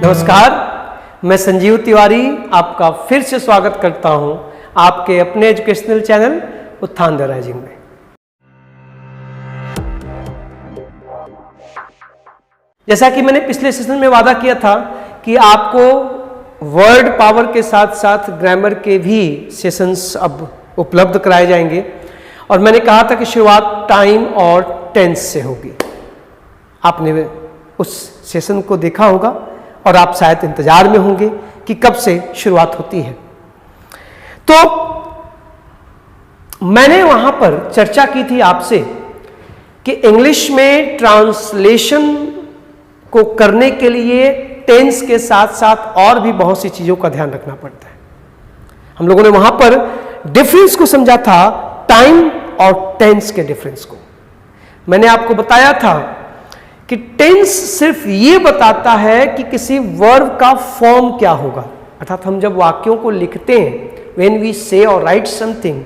नमस्कार, मैं संजीव तिवारी आपका फिर से स्वागत करता हूं आपके अपने एजुकेशनल चैनल उत्थान द राइजिंग में। जैसा कि मैंने पिछले सेशन में वादा किया था कि आपको वर्ड पावर के साथ साथ ग्रामर के भी सेशंस अब उपलब्ध कराए जाएंगे और मैंने कहा था कि शुरुआत टाइम और टेंस से होगी। आपने उस सेशन को देखा होगा और आप शायद इंतजार में होंगे कि कब से शुरुआत होती है। तो मैंने वहां पर चर्चा की थी आपसे कि इंग्लिश में ट्रांसलेशन को करने के लिए टेंस के साथ साथ और भी बहुत सी चीजों का ध्यान रखना पड़ता है। हम लोगों ने वहां पर डिफरेंस को समझा था, टाइम और टेंस के डिफरेंस को। मैंने आपको बताया था कि टेंस सिर्फ ये बताता है कि किसी वर्ब का फॉर्म क्या होगा, अर्थात हम जब वाक्यों को लिखते हैं, व्हेन वी से और write something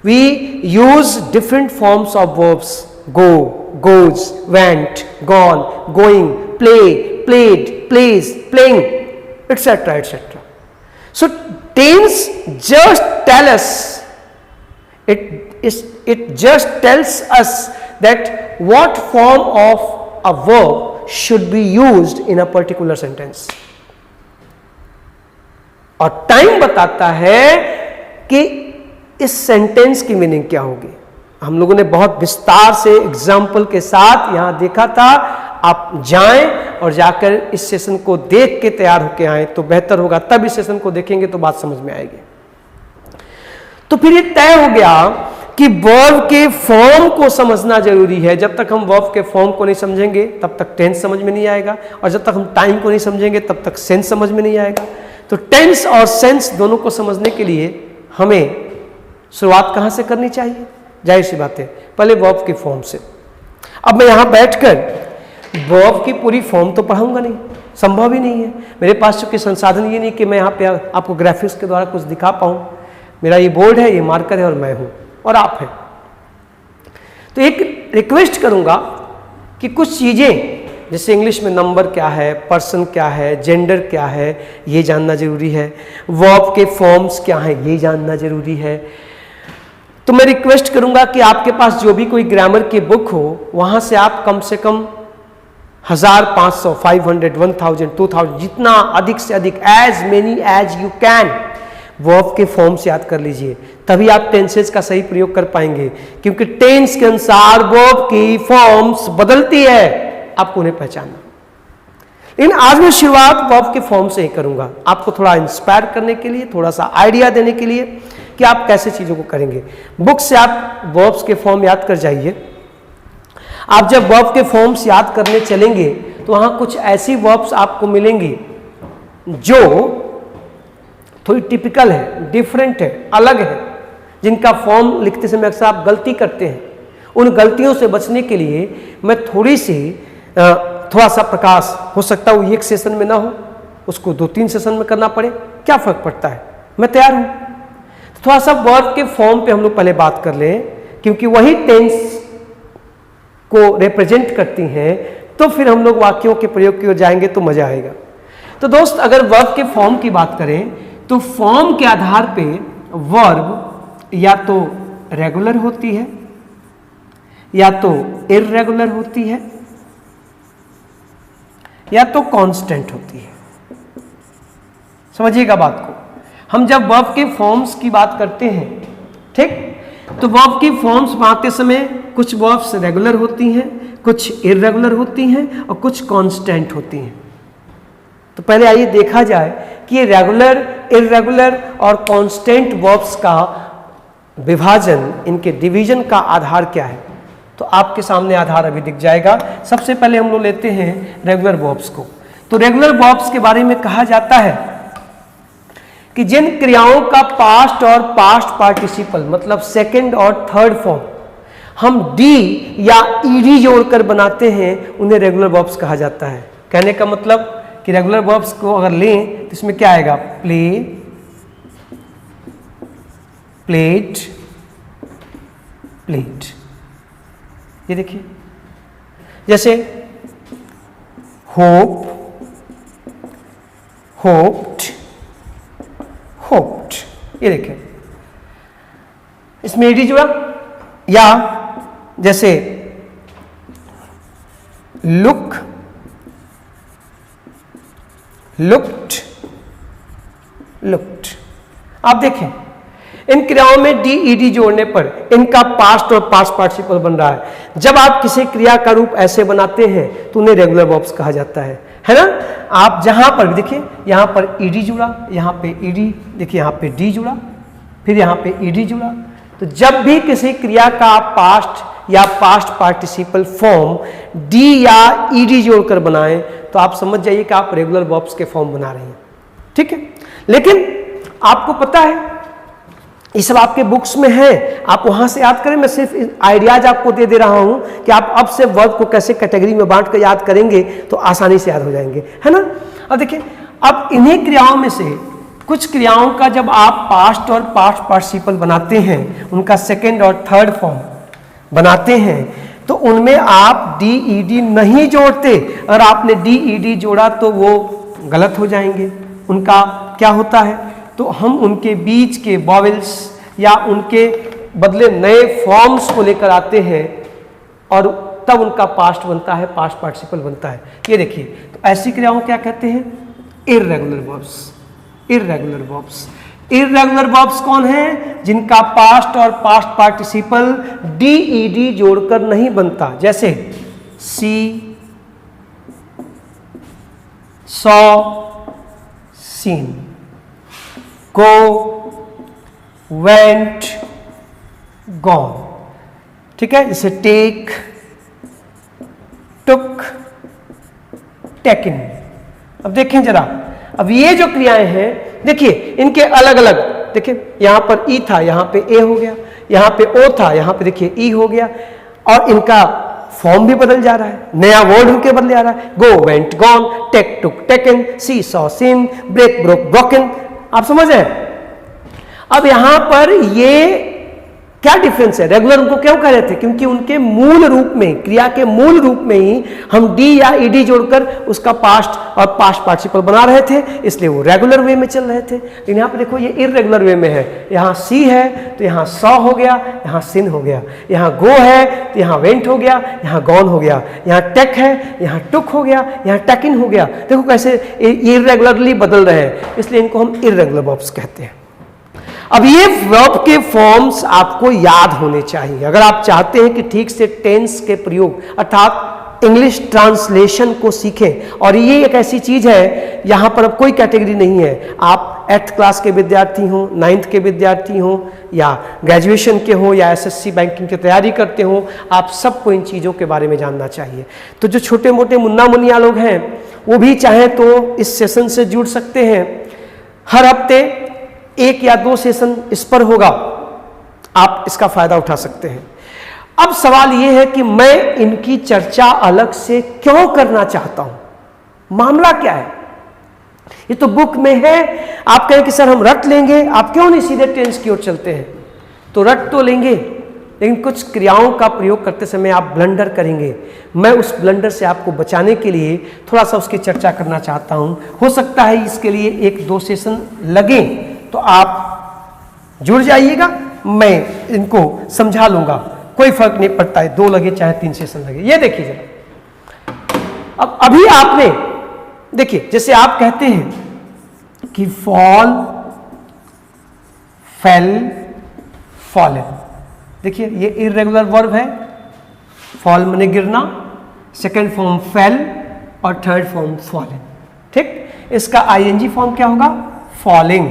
we use different forms of verbs, go, goes, went, gone, going, play, played, plays, playing, etcetera etcetera. So tense just tell us, it just tells us that what form of a verb should be used in a particular sentence. और time बताता है कि इस sentence की meaning क्या होगी। हम लोगों ने बहुत विस्तार से एग्जाम्पल के साथ यहां देखा था। आप जाएं और जाकर इस सेशन को देख के तैयार होके आए तो बेहतर होगा, तब इस सेशन को देखेंगे तो बात समझ में आएगी। तो फिर ये तय हो गया कि वर्ब के फॉर्म को समझना जरूरी है। जब तक हम वर्ब के फॉर्म को नहीं समझेंगे तब तक टेंस समझ में नहीं आएगा, और जब तक हम टाइम को नहीं समझेंगे तब तक सेंस समझ में नहीं आएगा। तो टेंस और सेंस दोनों को समझने के लिए हमें शुरुआत कहां से करनी चाहिए? जाहिर सी बात है, पहले वर्ब के फॉर्म से। अब मैं यहां बैठकर वर्ब की पूरी फॉर्म तो पढ़ाऊंगा नहीं, संभव ही नहीं है। मेरे पास चूंकि संसाधन ये नहीं कि मैं यहाँ पे आपको ग्राफिक्स के द्वारा कुछ दिखा पाऊं। मेरा ये बोर्ड है, ये मार्कर है और मैं हूं और आप हैं। तो एक रिक्वेस्ट करूंगा कि कुछ चीजें, जैसे इंग्लिश में नंबर क्या है, पर्सन क्या है, जेंडर क्या है, ये जानना जरूरी है। वर्ब के फॉर्म्स क्या हैं, ये जानना जरूरी है। तो मैं रिक्वेस्ट करूंगा कि आपके पास जो भी कोई ग्रामर की बुक हो, वहां से आप कम से कम 1500, 500, 1000, 2000, जितना अधिक से अधिक, as many as you can, verb के फॉर्म्स याद कर लीजिए। तभी आप टेंसेस का सही प्रयोग कर पाएंगे, क्योंकि टेंस के अनुसार वर्ब की फॉर्म्स बदलती है, आपको उन्हें पहचानना। लेकिन आज मैं शुरुआत वर्ब के फॉर्म से ही करूंगा, आपको थोड़ा इंस्पायर करने के लिए, थोड़ा सा आइडिया देने के लिए कि आप कैसे चीजों को करेंगे। बुक से आप वर्ब्स के फॉर्म याद कर जाइए। आप जब वर्ब के फॉर्म्स याद करने चलेंगे तो वहां कुछ ऐसी वर्ब्स आपको मिलेंगी जो थोड़ी टिपिकल है, डिफरेंट है, अलग है, जिनका फॉर्म लिखते समय अक्सर आप गलती करते हैं। उन गलतियों से बचने के लिए मैं थोड़ा सा प्रकाश, हो सकता है वो एक सेशन में ना हो, उसको 2-3 सेशन में करना पड़े, क्या फर्क पड़ता है, मैं तैयार हूं। तो थोड़ा सा वर्ब के फॉर्म पे हम लोग पहले बात कर लें, क्योंकि वही टेंस को रिप्रेजेंट करती हैं। तो फिर हम लोग वाक्यों के प्रयोग की ओर जाएंगे तो मजा आएगा। तो दोस्त, अगर वर्ब के फॉर्म की बात करें तो फॉर्म के आधार पे वर्ब या तो रेगुलर होती है या तो इर्रेगुलर होती है या तो कांस्टेंट होती है। समझिएगा बात को। हम जब वर्ब के फॉर्म्स की बात करते हैं, ठीक, तो वर्ब की फॉर्म्स बनाते समय कुछ वर्ब्स रेगुलर होती हैं, कुछ इर्रेगुलर होती हैं और कुछ कांस्टेंट होती हैं। तो पहले आइए देखा जाए कि ये रेगुलर, इर्रेगुलर और कांस्टेंट वर्ब्स का विभाजन, इनके डिवीजन का आधार क्या है। तो आपके सामने आधार अभी दिख जाएगा। सबसे पहले हम लोग लेते हैं रेगुलर वर्ब्स को। तो रेगुलर वर्ब्स के बारे में कहा जाता है कि जिन क्रियाओं का पास्ट और पास्ट पार्टिसिपल, मतलब सेकंड और थर्ड फॉर्म, हम डी या ईडी जोड़कर बनाते हैं, उन्हें रेगुलर वर्ब्स कहा जाता है। कहने का मतलब कि रेगुलर वर्ब्स को अगर लें तो इसमें क्या आएगा? Play, played, plate. ये देखिए, जैसे होप, होप्ड, होप्ड, ये देखें इसमें ईडी जुड़ा, या जैसे लुक, लुक्ड, लुक्ड। आप देखें इन क्रियाओं में डी ईडी जोड़ने पर इनका पास्ट और पास्ट पार्टिसिपल बन रहा है। जब आप किसी क्रिया का रूप ऐसे बनाते हैं तो उन्हें रेगुलर वर्ब्स कहा जाता है ना। आप जहां पर भी देखिए, यहां पर ईडी जुड़ा, यहां पे ईडी, देखिए यहां पे डी जुड़ा, फिर यहां पे ईडी जुड़ा। तो जब भी किसी क्रिया का पास्ट या पास्ट पार्टिसिपल फॉर्म डी या ईडी जोड़कर बनाएं तो आप समझ जाइए कि आप रेगुलर वर्ब्स के फॉर्म बना रहे हैं, ठीक है। लेकिन आपको पता है ये सब आपके बुक्स में है, आप वहां से याद करें। मैं सिर्फ आइडियाज आपको दे दे रहा हूं कि आप अब से वर्ब को कैसे कैटेगरी में बांट कर याद करेंगे तो आसानी से याद हो जाएंगे, है ना। अब देखिए, अब इन्हीं क्रियाओं में से कुछ क्रियाओं का जब आप पास्ट और पास्ट पार्टिसिपल बनाते हैं, उनका सेकेंड और थर्ड फॉर्म बनाते हैं, तो उनमें आप डी ईडी नहीं जोड़ते। अगर आपने डी ईडी जोड़ा तो वो गलत हो जाएंगे। उनका क्या होता है, तो हम उनके बीच के वॉवेल्स या उनके बदले नए फॉर्म्स को लेकर आते हैं और तब उनका पास्ट बनता है, पास्ट पार्टिसिपल बनता है। ये देखिए, तो ऐसी क्रियाओं क्या कहते हैं, irregular verbs. Irregular verbs, irregular verbs कौन हैं, जिनका पास्ट और पास्ट पार्टिसिपल डी ईडी जोड़कर नहीं बनता। जैसे see, saw, seen, go, went, gone, ठीक है। जैसे take, took, taken। अब देखें जरा, अब ये जो क्रियाएं हैं, देखिए इनके अलग अलग, देखिए यहां पर ई था, यहां पे ए हो गया, यहां पे ओ था, यहां पे देखिए ई हो गया, और इनका फॉर्म भी बदल जा रहा है, नया वर्ड उनके बदले आ रहा है। Go, went, gone, take, took, taken, see, saw, seen, break, broke, broken. आप समझ रहे हैं। अब यहां पर ये क्या डिफरेंस है, रेगुलर उनको क्यों कह रहे थे, क्योंकि उनके मूल रूप में, क्रिया के मूल रूप में ही हम डी या ईडी जोड़कर उसका पास्ट और पास्ट पार्टिसिपल बना रहे थे, इसलिए वो रेगुलर वे में चल रहे थे। लेकिन यहां पर देखो ये इररेगुलर वे में है। यहां सी है तो यहां सॉ हो गया, यहां सिन हो गया, यहां गो है तो यहां वेंट हो गया, यहां गॉन हो गया, यहां टेक है, यहां टुक हो गया, यहां टेकिन हो गया। देखो कैसे इररेगुलरली बदल रहे हैं, इसलिए इनको हम इररेगुलर वर्ब्स कहते हैं। अब ये वर्ब के फॉर्म्स आपको याद होने चाहिए अगर आप चाहते हैं कि ठीक से टेंस के प्रयोग अर्थात इंग्लिश ट्रांसलेशन को सीखें। और ये एक ऐसी चीज है, यहां पर अब कोई कैटेगरी नहीं है, आप 8th क्लास के विद्यार्थी हो, 9th के विद्यार्थी हो, या ग्रेजुएशन के हो, या एसएससी बैंकिंग की तैयारी करते हो, आप सबको इन चीज़ों के बारे में जानना चाहिए। तो जो छोटे मोटे मुन्ना मुनिया लोग हैं वो भी चाहे तो इस सेशन से जुड़ सकते हैं। हर हफ्ते 1 या 2 सेशन इस पर होगा, आप इसका फायदा उठा सकते हैं। अब सवाल यह है कि मैं इनकी चर्चा अलग से क्यों करना चाहता हूं, मामला क्या है। ये तो बुक में है, आप कहें कि सर हम रट लेंगे, आप क्यों नहीं सीधे टेंस की ओर चलते हैं। तो रट तो लेंगे, लेकिन कुछ क्रियाओं का प्रयोग करते समय आप ब्लंडर करेंगे। मैं उस ब्लंडर से आपको बचाने के लिए थोड़ा सा उसकी चर्चा करना चाहता हूं। हो सकता है इसके लिए 1-2 सेशन लगे, तो आप जुड़ जाइएगा, मैं इनको समझा लूंगा, कोई फर्क नहीं पड़ता है, 2 लगे चाहे 3 सेशन लगे। ये देखिए जरा, अब अभी आपने देखिए, जैसे आप कहते हैं कि फॉल, फेल, फॉलन, देखिए ये इर्रेगुलर वर्ब है। फॉल माने गिरना, सेकंड फॉर्म फेल और थर्ड फॉर्म फॉलन, ठीक। इसका आईएनजी फॉर्म क्या होगा, फॉलिंग,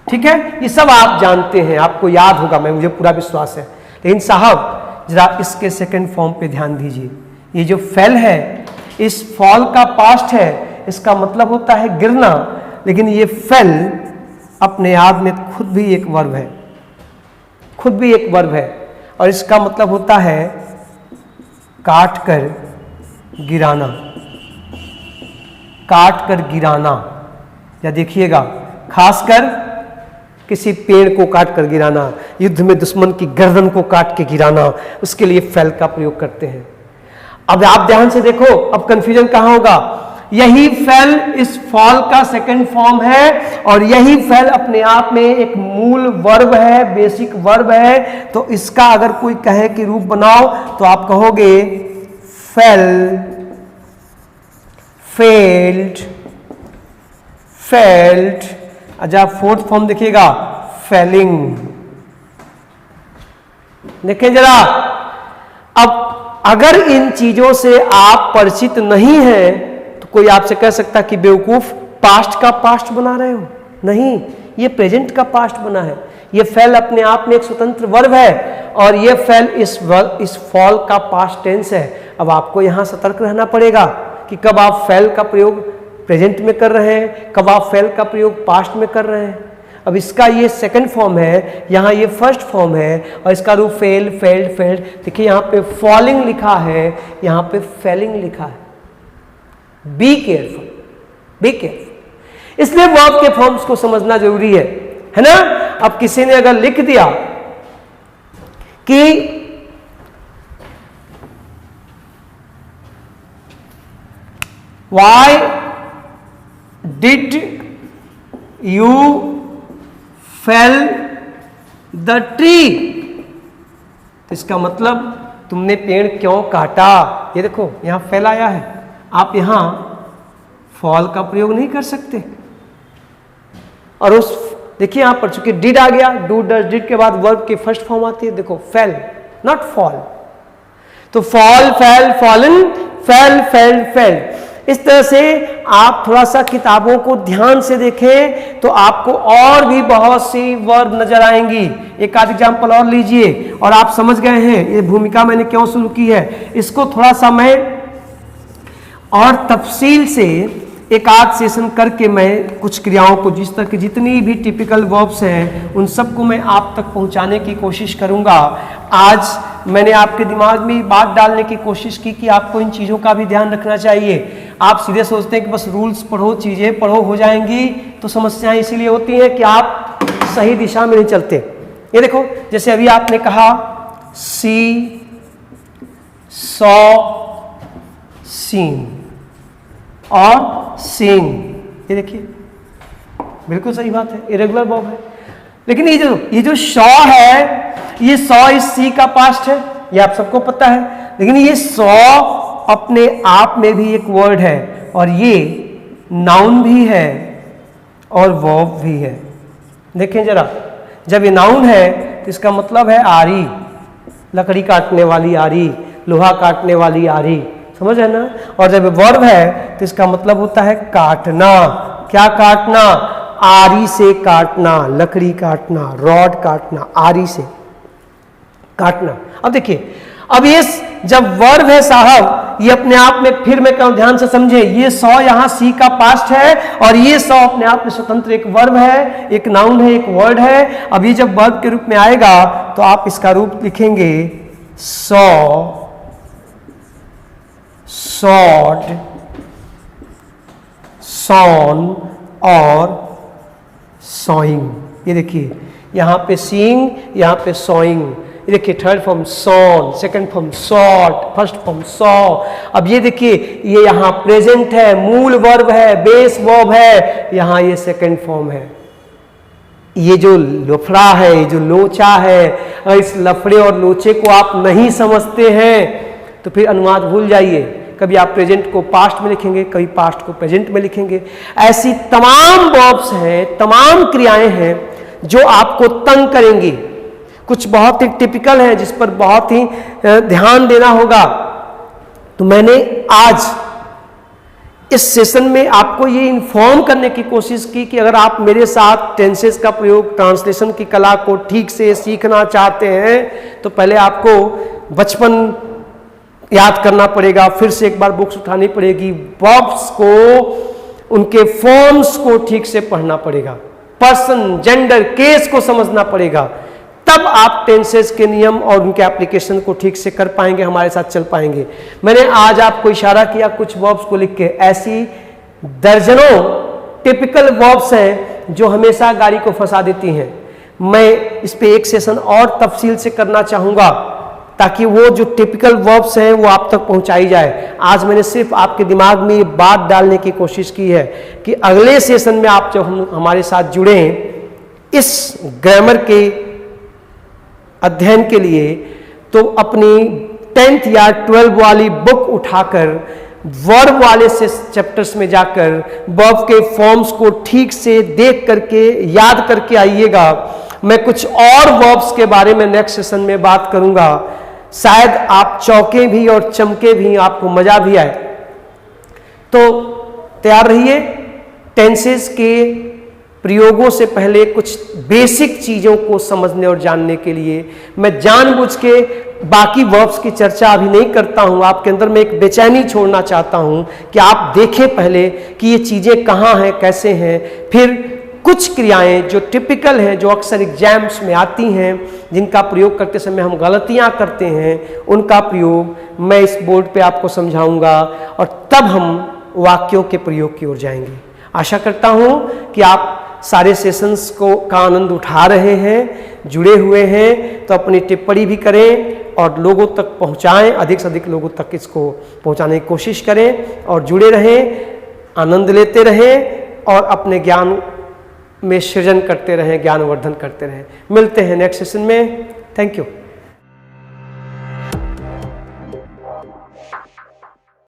ठीक है। ये सब आप जानते हैं, आपको याद होगा, मुझे पूरा विश्वास है। लेकिन साहब जरा इसके सेकंड फॉर्म पे ध्यान दीजिए। ये जो फेल है, इस फॉल का पास्ट है, इसका मतलब होता है गिरना, लेकिन ये फेल अपने आप में खुद भी एक वर्ब है, खुद भी एक वर्ब है, और इसका मतलब होता है काट कर गिराना, काट कर गिराना। या देखिएगा, खासकर किसी पेड़ को काट कर गिराना, युद्ध में दुश्मन की गर्दन को काट के गिराना, उसके लिए फेल का प्रयोग करते हैं। अब आप ध्यान से देखो, अब कंफ्यूजन कहां होगा। यही फेल इस फॉल का सेकंड फॉर्म है, और यही फेल अपने आप में एक मूल वर्ब है, बेसिक वर्ब है। तो इसका अगर कोई कहे कि रूप बनाओ तो आप कहोगे फेल, फेल्ड, फेल्ड। अच्छा, फोर्थ फॉर्म देखिएगा फेलिंग। देखें जरा, अब अगर इन चीजों से आप परिचित नहीं हैं तो कोई आपसे कह सकता कि बेवकूफ, पास्ट का पास्ट बना रहे हो। नहीं, ये प्रेजेंट का पास्ट बना है। ये फेल अपने आप में एक स्वतंत्र वर्ब है, और ये फेल इस फॉल का पास्ट टेंस है। अब आपको यहां सतर्क रहना पड़ेगा कि कब आप फेल का प्रयोग प्रेजेंट में कर रहे हैं, कब आप फेल का प्रयोग पास्ट में कर रहे हैं। अब इसका ये सेकंड फॉर्म है, यहाँ ये फर्स्ट फॉर्म है, और इसका रूप फेल, फेल्ड, फेल्ड। देखिए यहाँ पे फॉलिंग लिखा है, यहाँ पे फेलिंग लिखा है। Be careful, be careful. इसलिए वर्ब के फॉर्म्स को समझना जरूरी है ना। अब किसी ने अगर लिख दिया कि why did you fail the tree, तो इसका मतलब तुमने पेड़ क्यों काटा। ये देखो यहां फेल आया है, आप यहां फॉल का प्रयोग नहीं कर सकते। और उस देखिए यहां पर चूंकि डिड आ गया, डू डज डिड के बाद वर्ब की फर्स्ट फॉर्म आती है, देखो फेल, नॉट फॉल। तो fall, fail, fallen, fail, failed, failed. इस तरह से आप थोड़ा सा किताबों को ध्यान से देखें तो आपको और भी बहुत सी वर्ब नजर आएंगी। एक आध एग्जाम्पल और लीजिए और आप समझ गए हैं ये भूमिका मैंने क्यों शुरू की है। इसको थोड़ा सा मैं और तफसील से एक आध सेशन करके मैं कुछ क्रियाओं को, जिस तरह की जितनी भी टिपिकल वर्ब्स हैं उन सबको मैं आप तक पहुंचाने की कोशिश करूंगा। आज मैंने आपके दिमाग में बात डालने की कोशिश की कि आपको इन चीज़ों का भी ध्यान रखना चाहिए। आप सीधे सोचते हैं कि बस रूल्स पढ़ो, चीज़ें पढ़ो, हो जाएंगी, तो समस्याएं इसीलिए होती हैं कि आप सही दिशा में नहीं चलते। ये देखो, जैसे अभी आपने कहा सी, सॉ, सीन और सीइंग, ये देखिए बिल्कुल सही बात है, इरेगुलर वर्ब है। लेकिन ये जो सॉ है, ये सॉ इस सी का पास्ट है, ये आप सबको पता है। लेकिन ये सॉ अपने आप में भी एक वर्ड है, और ये नाउन भी है और वर्ब भी है। देखें जरा, जब ये नाउन है तो इसका मतलब है आरी, लकड़ी काटने वाली आरी, लोहा काटने वाली आरी, समझ है ना। और जब वर्ब है तो इसका मतलब होता है काटना। क्या काटना? आरी से काटना, लकड़ी काटना, रॉड काटना, आरी से काटना। अब देखिए, अब ये जब वर्ब है साहब, ये अपने आप में, फिर मैं कहूं ध्यान से समझे, ये सॉ यहां सी का पास्ट है, और ये सॉ अपने आप में स्वतंत्र एक वर्ब है, एक नाउन है, एक वर्ड है। अब ये जब वर्ब के रूप में आएगा तो आप इसका रूप लिखेंगे सॉ, सॉड, सॉन और सॉइंग। ये देखिए यहां पे सीइंग, यहां पे सॉइंग। ये देखिए third form sawn, second form sought, first form saw. अब ये देखिए, ये यहां प्रेजेंट है, मूल वर्ब है, बेस वर्ब है, यहां ये सेकंड फॉर्म है। ये जो लफड़ा है, ये जो लोचा है, अगर इस लफड़े और लोचे को आप नहीं समझते हैं तो फिर अनुवाद भूल जाइए। कभी आप प्रेजेंट को पास्ट में लिखेंगे, कभी पास्ट को प्रेजेंट में लिखेंगे। ऐसी तमाम वर्ब्स हैं, तमाम क्रियाएं हैं जो आपको तंग करेंगी। कुछ बहुत ही टिपिकल है जिस पर बहुत ही ध्यान देना होगा। तो मैंने आज इस सेशन में आपको ये इन्फॉर्म करने की कोशिश की कि अगर आप मेरे साथ टेंसेस का प्रयोग, ट्रांसलेशन की कला को ठीक से सीखना चाहते हैं तो पहले आपको बचपन याद करना पड़ेगा, फिर से एक बार बुक्स उठानी पड़ेगी, वर्ब्स को, उनके फॉर्म्स को ठीक से पढ़ना पड़ेगा, पर्सन, जेंडर, केस को समझना पड़ेगा, तब आप टेंसेस के नियम और उनके एप्लीकेशन को ठीक से कर पाएंगे, हमारे साथ चल पाएंगे। मैंने आज आपको इशारा किया कुछ वर्ब्स को लिख के, ऐसी दर्जनों टिपिकल वर्ब्स हैं जो हमेशा गाड़ी को फंसा देती हैं। मैं इस पे एक सेशन और तफसील से करना चाहूंगा ताकि वो जो टिपिकल वर्ब्स हैं वो आप तक पहुंचाई जाए। आज मैंने सिर्फ आपके दिमाग में ये बात डालने की कोशिश की है कि अगले सेशन में आप जब हमारे साथ जुड़े इस ग्रामर के अध्ययन के लिए, तो अपनी 10th या 12th वाली बुक उठाकर वर्ब वाले से चैप्टर्स में जाकर वर्ब के फॉर्म्स को ठीक से देख करके याद करके आइएगा। मैं कुछ और वर्ब्स के बारे में नेक्स्ट सेशन में बात करूंगा, शायद आप चौंके भी और चमके भी, आपको मजा भी आए। तो तैयार रहिए। टेंसेस के प्रयोगों से पहले कुछ बेसिक चीजों को समझने और जानने के लिए मैं जानबूझ के बाकी वर्ब्स की चर्चा अभी नहीं करता हूं। आपके अंदर मैं एक बेचैनी छोड़ना चाहता हूं कि आप देखें पहले कि ये चीजें कहां हैं, कैसे हैं। फिर कुछ क्रियाएं जो टिपिकल हैं, जो अक्सर एग्जाम्स में आती हैं, जिनका प्रयोग करते समय हम गलतियां करते हैं, उनका प्रयोग मैं इस बोर्ड पे आपको समझाऊंगा और तब हम वाक्यों के प्रयोग की ओर जाएंगे। आशा करता हूं कि आप सारे सेशंस का आनंद उठा रहे हैं, जुड़े हुए हैं। तो अपनी टिप्पणी भी करें और लोगों तक पहुंचाएं, अधिक से अधिक लोगों तक इसको पहुंचाने की कोशिश करें और जुड़े रहें, आनंद लेते रहें और अपने ज्ञान में सृजन करते रहें, ज्ञानवर्धन करते रहें। मिलते हैं नेक्स्ट सेशन में। Thank you.